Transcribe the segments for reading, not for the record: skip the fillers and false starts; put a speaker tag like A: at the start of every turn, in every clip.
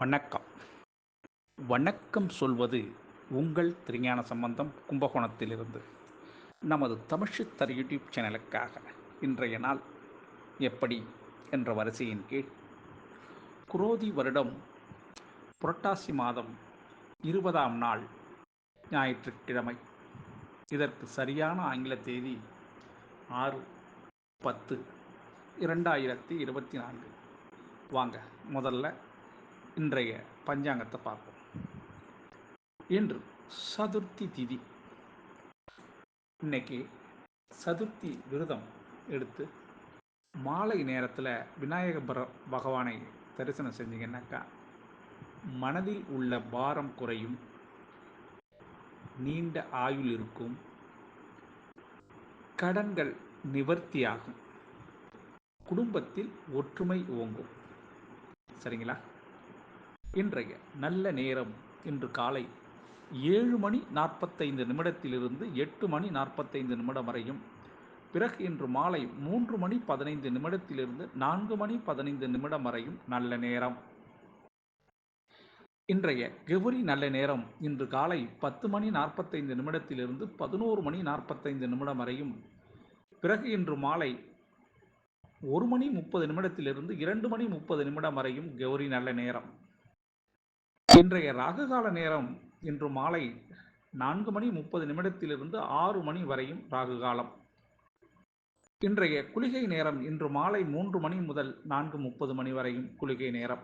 A: வணக்கம். வணக்கம் சொல்வது உங்கள் திருஞான சம்பந்தம் கும்பகோணத்திலிருந்து. நமது தமிழ்ச்சித்தர் யூடியூப் சேனலுக்காக இன்றைய நாள் எப்படி என்ற வரிசையின் கீழ் குரோதி வருடம் புரட்டாசி மாதம் 20ஆம் நாள் ஞாயிற்றுக்கிழமை. இதற்கு சரியான ஆங்கில தேதி 6/10/2024. வாங்க முதல்ல இன்றைய பஞ்சாங்கத்தை பார்ப்போம். இன்று சதுர்த்தி திதி. இன்னைக்கு சதுர்த்தி விரதம் எடுத்து மாலை நேரத்தில் விநாயக பகவானை தரிசனம் செஞ்சீங்கன்னாக்கா மனதில் உள்ள பாரம் குறையும், நீண்ட ஆயுள் இருக்கும், கடன்கள் நிவர்த்தியாகும், குடும்பத்தில் ஒற்றுமை ஓங்கும். சரிங்களா? இன்றைய நல்ல நேரம் இன்று காலை 7:45 8 மணி 45 நிமிடம் வரையும், பிறகு இன்று மாலை 3:15 4:15 வரையும் நல்ல நேரம். இன்றைய கௌரி நல்ல நேரம் இன்று காலை 10:45 11:45 வரையும், பிறகு இன்று மாலை 1:30 2:30 வரையும் கௌரி நல்ல நேரம். இன்றைய ராகுகால நேரம் இன்று மாலை 4:30 6 மணி வரையும் ராகுகாலம். இன்றைய குளிகை நேரம் இன்று மாலை 3 மணி முதல் 4:30 வரையும் குளிகை நேரம்.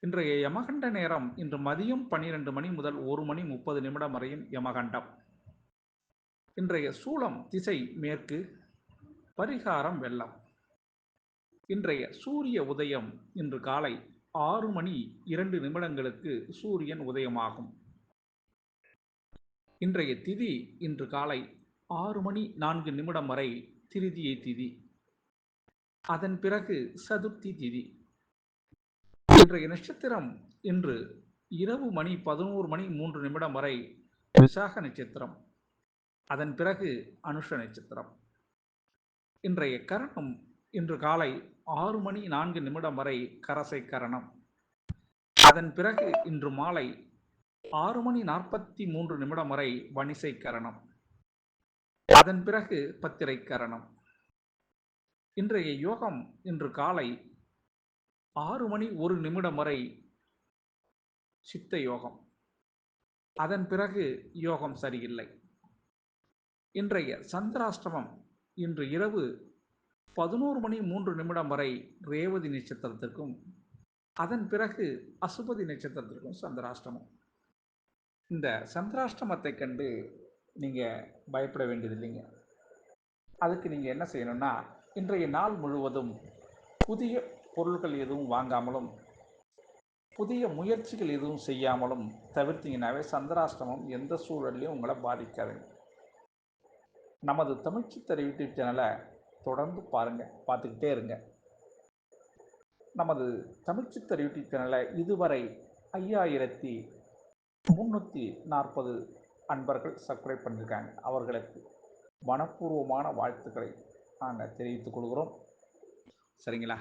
A: இன்றைய யமகண்ட நேரம் இன்று மதியம் 12 மணி முதல் 1:30 வரையும் யமகண்டம். இன்றைய சூலம் திசை மேற்கு, பரிகாரம் வெள்ளம். இன்றைய சூரிய உதயம் இன்று காலை 6:02 சூரியன் உதயமாகும். இன்றைய திதி இன்று காலை 6:04 வரை திருதியை திதி. அதன் பிறகு சதுர்த்தி திதி. இன்றைய நட்சத்திரம் இன்று இரவு 11:03 வரை விசாக நட்சத்திரம். அதன் பிறகு அனுஷ நட்சத்திரம். இன்றைய கரணம் இன்று காலை 6:04 வரை கரசை கரணம். அதன் பிறகு இன்று மாலை 6:43 வரை வணிசை கரணம். அதன் பிறகு பத்திரை கரணம். இன்றைய யோகம் இன்று காலை 6:01 வரை சித்த யோகம். அதன் பிறகு யோகம் சரியில்லை. இன்றைய சந்திராஷ்டமம் இன்று இரவு 11:03 வரை ரேவதி நட்சத்திரத்திற்கும், அதன் பிறகு அசுபதி நட்சத்திரத்திற்கும் சந்திராஷ்டமம். இந்த சந்திராஷ்டமத்தை கண்டு நீங்கள் பயப்பட வேண்டியதில்லைங்க. அதுக்கு நீங்கள் என்ன செய்யணும்னா, இன்றைய நாள் முழுவதும் புதிய பொருட்கள் எதுவும் வாங்காமலும் புதிய முயற்சிகள் எதுவும் செய்யாமலும் தவிர்த்தீங்கன்னாவே சந்திராஷ்டமம் எந்த சூழல்லையும் உங்களை பாதிக்காதுங்க. நமது தமிழ்ச்சித்தர் யூடியூப் சேனலை தொடர்ந்து பாருங்கள், பார்த்துக்கிட்டே இருங்க. நமது தமிழ்ச்சித்தர் யூடியூப் சேனலை இதுவரை 5340 அன்பர்கள் சப்ஸ்கிரைப் பண்ணியிருக்காங்க. அவர்களுக்கு மனப்பூர்வமான வாழ்த்துக்களை நாங்கள் தெரிவித்துக் கொள்கிறோம். சரிங்களா?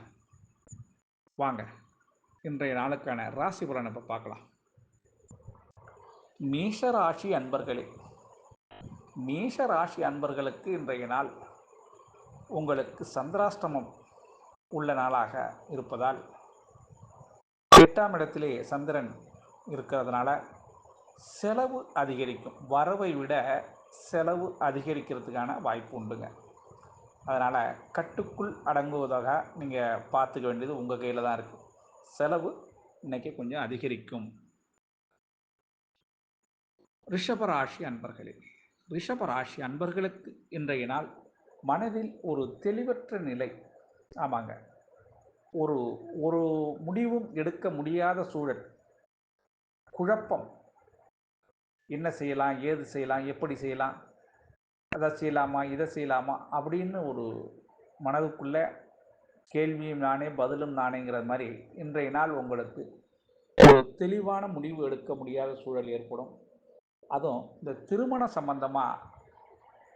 A: வாங்க இன்றைய நாளுக்கான ராசி பலனை இப்போ பார்க்கலாம். மேஷராசி அன்பர்களே, மேஷராசி அன்பர்களுக்கு இன்றைய நாள் உங்களுக்கு சந்திராஷ்டமம் உள்ள நாளாக இருப்பதால் 8ஆம் இடத்திலே சந்திரன் இருக்கிறதுனால செலவு அதிகரிக்கும். வரவை விட செலவு அதிகரிக்கிறதுக்கான வாய்ப்பு உண்டுங்க. அதனால் கட்டுக்குள் அடங்குவதாக நீங்கள் பார்த்துக்க வேண்டியது உங்கள் கையில் தான் இருக்குது. செலவு இன்றைக்கி கொஞ்சம் அதிகரிக்கும். ரிஷபராசி அன்பர்களே, ரிஷபராசி அன்பர்களுக்கு இன்றைய நாள் மனதில் ஒரு தெளிவற்ற நிலை. ஆமாங்க, ஒரு ஒரு முடிவும் எடுக்க முடியாத சூழல், குழப்பம். என்ன செய்யலாம், ஏது செய்யலாம், எப்படி செய்யலாம், அதை செய்யலாமா, இதை செய்யலாமா அப்படின்னு ஒரு மனதுக்குள்ள கேள்வியும் நானே பதிலும் நானேங்கிற மாதிரி இன்றைய நாள் உங்களுக்கு ஒரு தெளிவான முடிவு எடுக்க முடியாத சூழல் ஏற்படும். அதுவும் இந்த திருமண சம்பந்தமாக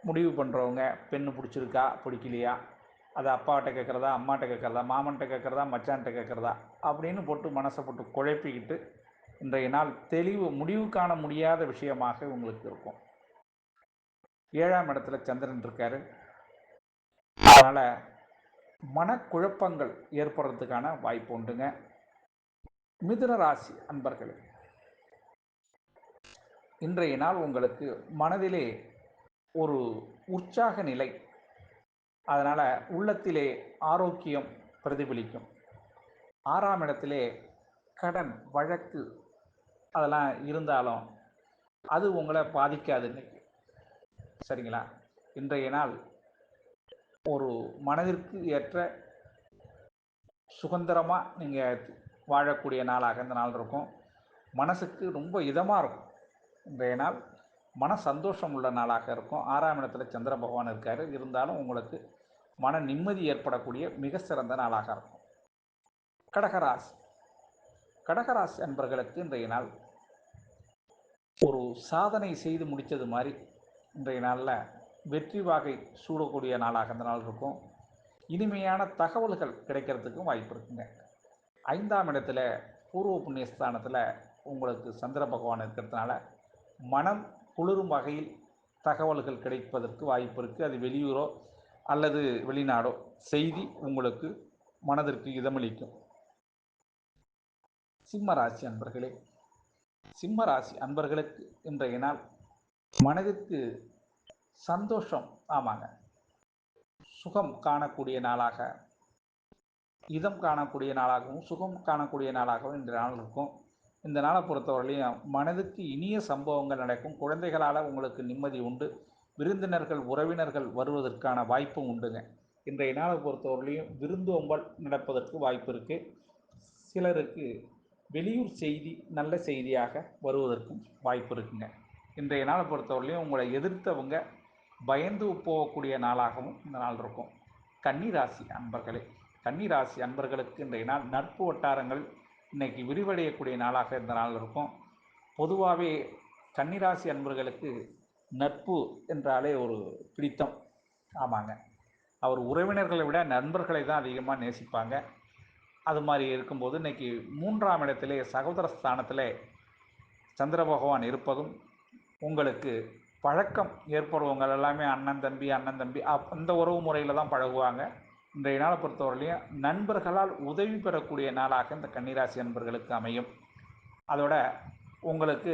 A: முடிவு பண்ணுறவங்க, பெண்ணு பிடிச்சிருக்கா பிடிக்கலையா, அதை அப்பாட்ட கேட்குறதா, அம்மாட்ட கேட்குறதா, மாமன்ட்ட கேட்குறதா, மச்சான்ட்ட கேட்குறதா, அப்படின்னு போட்டு மனசை போட்டு குழப்பிக்கிட்டு இன்றைய நாள் முடிவு காண முடியாத விஷயமாக உங்களுக்கு இருக்கும். 7ஆம் இடத்துல சந்திரன் இருக்காரு. அதனால் மனக்குழப்பங்கள் ஏற்படுறதுக்கான வாய்ப்பு உண்டுங்க. மிதுன ராசி அன்பர்களே, இன்றைய நாள் உங்களுக்கு மனதிலே ஒரு உற்சாக நிலை, அதனால் உள்ளத்திலே ஆரோக்கியம் பிரதிபலிக்கும். 6ஆம் இடத்திலே கடன் வழக்கு அதெல்லாம் இருந்தாலும் அது உங்களை பாதிக்காது இன்னைக்கு. சரிங்களா? இன்றைய நாள் ஒரு மனதிற்கு ஏற்ற சுதந்திரமாக நீங்கள் வாழக்கூடிய நாளாக இந்த நாள் இருக்கும். மனசுக்கு ரொம்ப இதமாக இருக்கும். இன்றைய நாள் மன சந்தோஷம் உள்ள நாளாக இருக்கும். 6ஆம் இடத்துல சந்திர பகவான் இருக்கார். இருந்தாலும் உங்களுக்கு மன நிம்மதி ஏற்படக்கூடிய மிக சிறந்த நாளாக இருக்கும். கடகராசி கடகராசி அன்பர்களுக்கு இன்றைய நாள் ஒரு சாதனை செய்து முடித்தது மாதிரி இன்றைய நாளில் வெற்றி வாகை சூடக்கூடிய நாளாக இந்த நாள் இருக்கும். இனிமையான தகவல்கள் கிடைக்கிறதுக்கும் வாய்ப்பு இருக்குங்க. 5ஆம் இடத்துல பூர்வ புண்ணியஸ்தானத்தில் உங்களுக்கு சந்திர பகவான் இருக்கிறதுனால மனம் குளிரும் வகையில் தகவல்கள் கிடைப்பதற்கு வாய்ப்பு இருக்குது. அது வெளியூரோ அல்லது வெளிநாடோ செய்தி உங்களுக்கு மனதிற்கு இதமளிக்கும். சிம்மராசி அன்பர்களே, சிம்மராசி அன்பர்களுக்கு இன்றைய நாள் மனதிற்கு சந்தோஷம், ஆமாங்க, சுகம் காணக்கூடிய நாளாக, இதம் காணக்கூடிய நாளாகவும் சுகம் காணக்கூடிய நாளாகவும் இந்த நாள் இருக்கும். இந்த நாளை பொறுத்தவரையிலையும் மனதுக்கு இனிய சம்பவங்கள் நடக்கும். குழந்தைகளால் உங்களுக்கு நிம்மதி உண்டு. விருந்தினர்கள் உறவினர்கள் வருவதற்கான வாய்ப்பும் உண்டுங்க. இன்றைய நாளை பொறுத்தவரையிலையும் விருந்தோம்பல் நடப்பதற்கு வாய்ப்பு இருக்குது. சிலருக்கு வெளியூர் செய்தி நல்ல செய்தியாக வருவதற்கும் வாய்ப்பு இருக்குங்க. இன்றைய நாளை பொறுத்தவரையிலையும் உங்களை எதிர்த்தவங்க பயந்து போகக்கூடிய நாளாகவும் இந்த நாள் இருக்கும். கன்னிராசி அன்பர்களே, கன்னிராசி அன்பர்களுக்கு இன்றைய நாள் நட்பு வட்டாரங்கள் இன்றைக்கி விரிவடையக்கூடிய நாளாக இந்த நாள் இருக்கும். பொதுவாகவே கன்னிராசி அன்பர்களுக்கு நட்பு என்றாலே ஒரு பிடித்தம். ஆமாங்க, அவர் உறவினர்களை விட நண்பர்களை தான் அதிகமாக நேசிப்பாங்க. அது மாதிரி இருக்கும்போது இன்றைக்கி 3ஆம் இடத்திலே சகோதர ஸ்தானத்தில் சந்திர பகவான் இருப்பதும் உங்களுக்கு பழக்கம் ஏற்படுவங்க எல்லாமே அண்ணன் தம்பி அந்த உறவு முறையில் தான் பழகுவாங்க. இன்றைய நாளை பொறுத்தவரையிலையும் நண்பர்களால் உதவி பெறக்கூடிய நாளாக இந்த கன்னிராசி நண்பர்களுக்கு அமையும். அதோட உங்களுக்கு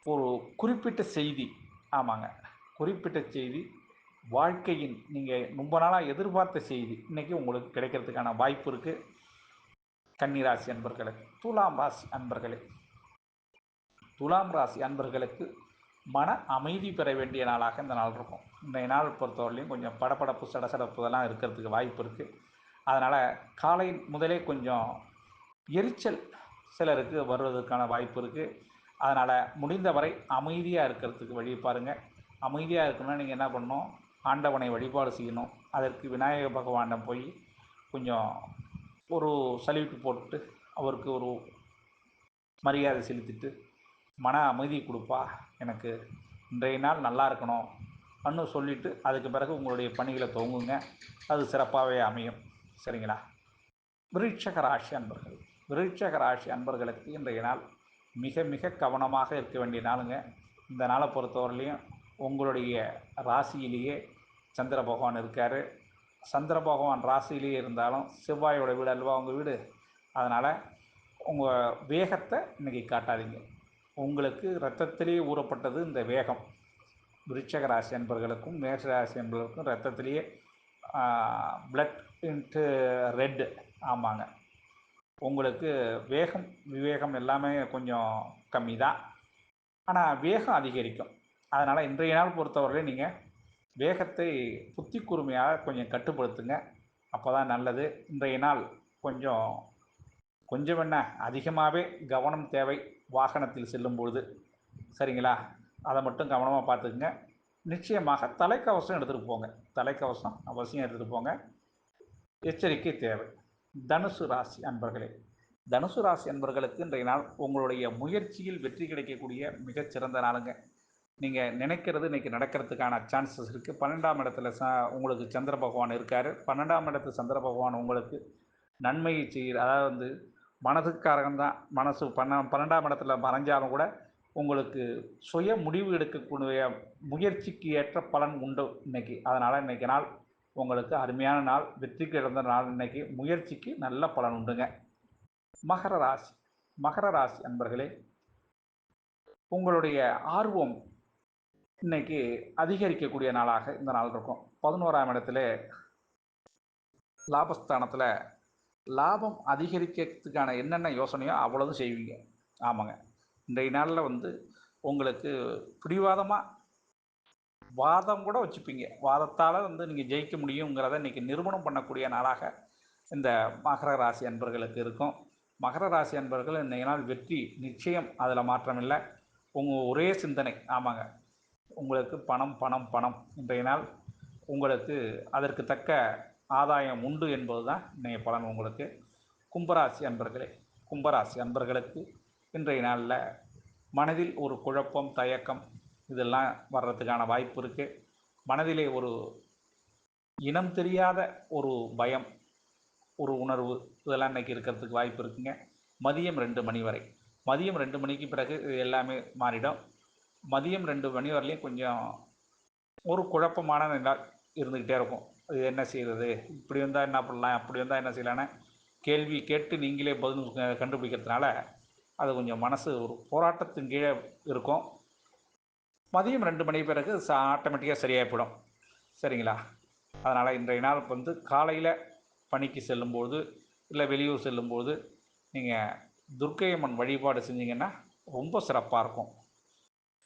A: ஒரு குறிப்பிட்ட செய்தி, ஆமாங்க, குறிப்பிட்ட செய்தி, வாழ்க்கையின் நீங்கள் ரொம்ப நாளாக எதிர்பார்த்த செய்தி இன்றைக்கி உங்களுக்கு கிடைக்கிறதுக்கான வாய்ப்பு இருக்குது. கன்னிராசி அன்பர்களுக்கு. துலாம் ராசி அன்பர்களே, துலாம் ராசி அன்பர்களுக்கு மன அமைதி பெற வேண்டிய நாளாக இந்த நாள் இருக்கும். இன்றைய நாள் பொறுத்தவரையிலையும் கொஞ்சம் படபடப்பு சடசடப்பு இதெல்லாம் இருக்கிறதுக்கு வாய்ப்பு இருக்குது. அதனால் காலை முதலே கொஞ்சம் எரிச்சல் சிலருக்கு வருவதற்கான வாய்ப்பு இருக்குது. அதனால் முடிந்தவரை அமைதியாக இருக்கிறதுக்கு வழி பாருங்கள். அமைதியாக இருக்கணும்னா நீங்கள் என்ன பண்ணணும், ஆண்டவனை வழிபாடு செய்யணும். அதற்கு விநாயக பகவானிடம் போய் கொஞ்சம் ஒரு சல்யூட் போட்டு அவருக்கு ஒரு மரியாதை செலுத்திட்டு மன அமைதி கொடுப்பா, எனக்கு இன்றைய நாள் நல்லா இருக்கணும் அன்னு சொல்லிவிட்டு அதுக்கு பிறகு உங்களுடைய பணிகளை துவங்குங்க. அது சிறப்பாகவே அமையும். சரிங்களா? விருட்சக ராசி அன்பர்கள், விருட்சக ராசி அன்பர்களுக்கு இன்றைய நாள் மிக மிக கவனமாக இருக்க வேண்டிய நாளுங்க. இந்த நாளை பொறுத்தவரையிலையும் உங்களுடைய ராசியிலேயே சந்திர பகவான் இருக்கார். சந்திர பகவான் ராசியிலேயே இருந்தாலும் செவ்வாயோட வீடு அல்லவா உங்கள் வீடு. அதனால் உங்கள் வேகத்தை இன்றைக்கி காட்டாதீங்க. உங்களுக்கு இரத்தத்திலேயே ஊறப்பட்டது இந்த வேகம். விருட்சக ராசி அன்பர்களுக்கும் மேஷ ராசி அன்பர்களுக்கும் இரத்தத்திலேயே பிளட் இன்ட்டு ரெட்டு. ஆமாங்க, உங்களுக்கு வேகம் விவேகம் எல்லாமே கொஞ்சம் கம்மி தான், ஆனால் வேகம் அதிகரிக்கும். அதனால் இன்றைய நாள் பொறுத்தவரையிலே நீங்கள் வேகத்தை புத்தி கூர்மையாக கொஞ்சம் கட்டுப்படுத்துங்க. அப்போ தான் நல்லது. இன்றைய நாள் கொஞ்சம் என்ன அதிகமாகவே கவனம் தேவை வாகனத்தில் செல்லும் பொழுது. சரிங்களா? அதை மட்டும் கவனமாக பார்த்துக்குங்க. நிச்சயமாக தலைக்கவசம் எடுத்துகிட்டு போங்க. தலைக்கவசம் அவசியம் எடுத்துகிட்டு போங்க. எச்சரிக்கை தேவை. தனுசு ராசி அன்பர்களே, தனுசு ராசி அன்பர்களுக்கு இன்றைய நாள் உங்களுடைய முயற்சியில் வெற்றி கிடைக்கக்கூடிய மிகச்சிறந்த நாளுங்க. நீங்கள் நினைக்கிறது இன்றைக்கி நடக்கிறதுக்கான சான்சஸ் இருக்குது. 12ஆம் இடத்துல உங்களுக்கு சந்திர பகவான் இருக்கார். 12ஆம் இடத்து சந்திர பகவான் உங்களுக்கு நன்மையை செய்கிற, அதாவது மனதுக்காரகம் தான், மனசு 12ஆம் இடத்துல மறைஞ்சாலும் கூட உங்களுக்கு சுய முடிவு எடுக்கக்கூடிய முயற்சிக்கு ஏற்ற பலன் உண்டு இன்னைக்கு. அதனால் இன்னைக்கு நாள் உங்களுக்கு அருமையான நாள், வெற்றிக்கு இழந்த நாள். இன்னைக்கு முயற்சிக்கு நல்ல பலன் உண்டுங்க. மகர ராசி. மகர ராசி அன்பர்களே, உங்களுடைய ஆர்வம் இன்னைக்கு அதிகரிக்கக்கூடிய நாளாக இந்த நாள் இருக்கும். 11ஆம் இடத்துல லாபஸ்தானத்தில் லாபம் அதிகரிக்கிறதுக்கான என்னென்ன யோசனையோ அவ்வளவும் செய்வீங்க. ஆமாங்க. இன்றைய நாளில் உங்களுக்கு பிடிவாதமாக வாதம் கூட வச்சுப்பீங்க. வாதத்தால் நீங்கள் ஜெயிக்க முடியுங்கிறத இன்றைக்கி நிரூபணம் பண்ணக்கூடிய நாளாக இந்த மகர ராசி அன்பர்களுக்கு இருக்கும். மகர ராசி அன்பர்கள் இன்றைய நாள் வெற்றி நிச்சயம், அதில் மாற்றமில்லை. உங்கள் ஒரே சிந்தனை, ஆமாங்க, உங்களுக்கு பணம் பணம் பணம். இன்றைய நாள் உங்களுக்கு அதற்கு தக்க ஆதாயம் உண்டு என்பது தான் இன்றைய பலன் உங்களுக்கு. கும்பராசி அன்பர்களே, கும்பராசி அன்பர்களுக்கு இன்றைய நாளில் மனதில் ஒரு குழப்பம், தயக்கம் இதெல்லாம் வர்றதுக்கான வாய்ப்பு இருக்குது. மனதிலே ஒரு இனம் தெரியாத ஒரு பயம், ஒரு உணர்வு இதெல்லாம் இன்றைக்கி இருக்கிறதுக்கு வாய்ப்பு இருக்குங்க. மதியம் 2 மணி வரை, மதியம் 2 மணிக்கு பிறகு இது எல்லாமே மாறிடும். மதியம் 2 மணி வரலையும் கொஞ்சம் ஒரு குழப்பமான நிலை இருந்துக்கிட்டே இருக்கும். இது என்ன செய்கிறது, இப்படி வந்தால் என்ன பண்ணலாம், அப்படி வந்தால் என்ன செய்யலான்னு கேள்வி கேட்டு நீங்களே பதில் கண்டுபிடிக்கிறதுனால அது கொஞ்சம் மனசு ஒரு போராட்டத்தின் கீழே இருக்கும். மதியம் 2 மணி பிறகு ஆட்டோமேட்டிக்காக சரியாக போயிடும். சரிங்களா? அதனால் இன்றைய நாள் காலையில் பணிக்கு செல்லும்போது இல்லை வெளியூர் செல்லும்போது நீங்கள் துர்க்கை அம்மன் வழிபாடு செஞ்சீங்கன்னா ரொம்ப சிறப்பாக இருக்கும்.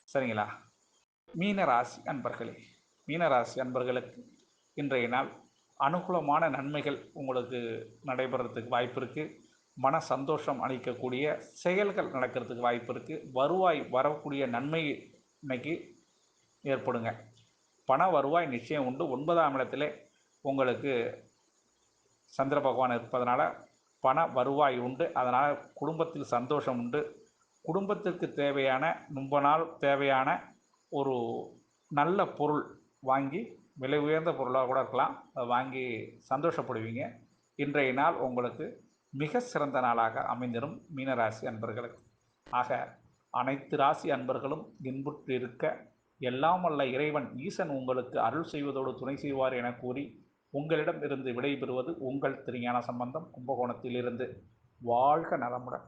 A: சரிங்களா? மீனராசி அன்பர்களே, மீனராசி அன்பர்களுக்கு இன்றைய நாள் அனுகூலமான நன்மைகள் உங்களுக்கு நடைபெறத்துக்கு வாய்ப்பு இருக்குது. மன சந்தோஷம் அளிக்கக்கூடிய செயல்கள் நடக்கிறதுக்கு வாய்ப்பு இருக்குது. வருவாய் வரக்கூடிய நன்மை இன்னைக்கு ஏற்படுங்க. பண வருவாய் நிச்சயம் உண்டு. 9ஆம் இடத்திலே உங்களுக்கு சந்திர பகவான் இருப்பதனால பண வருவாய் உண்டு. அதனால் குடும்பத்தில் சந்தோஷம் உண்டு. குடும்பத்திற்கு தேவையான, ரொம்ப நாள் தேவையான ஒரு நல்ல பொருள் வாங்கி, விலை உயர்ந்த பொருளாக கூட இருக்கலாம், அதை வாங்கி சந்தோஷப்படுவீங்க. இன்றைய நாள் உங்களுக்கு மிக சிறந்த நாளாக அமைந்திடும் மீனராசி அன்பர்களுக்கு. ஆக அனைத்து ராசி அன்பர்களும் இன்புற்று இருக்க எல்லாம் வல்ல இறைவன் ஈசன் உங்களுக்கு அருள் செய்வதோடு துணை செய்வார் என கூறி உங்களிடம் இருந்து விடைபெறுவது உங்கள் திருஞான சம்பந்தம், கும்பகோணத்தில் இருந்து. வாழ்க நலமுடன்.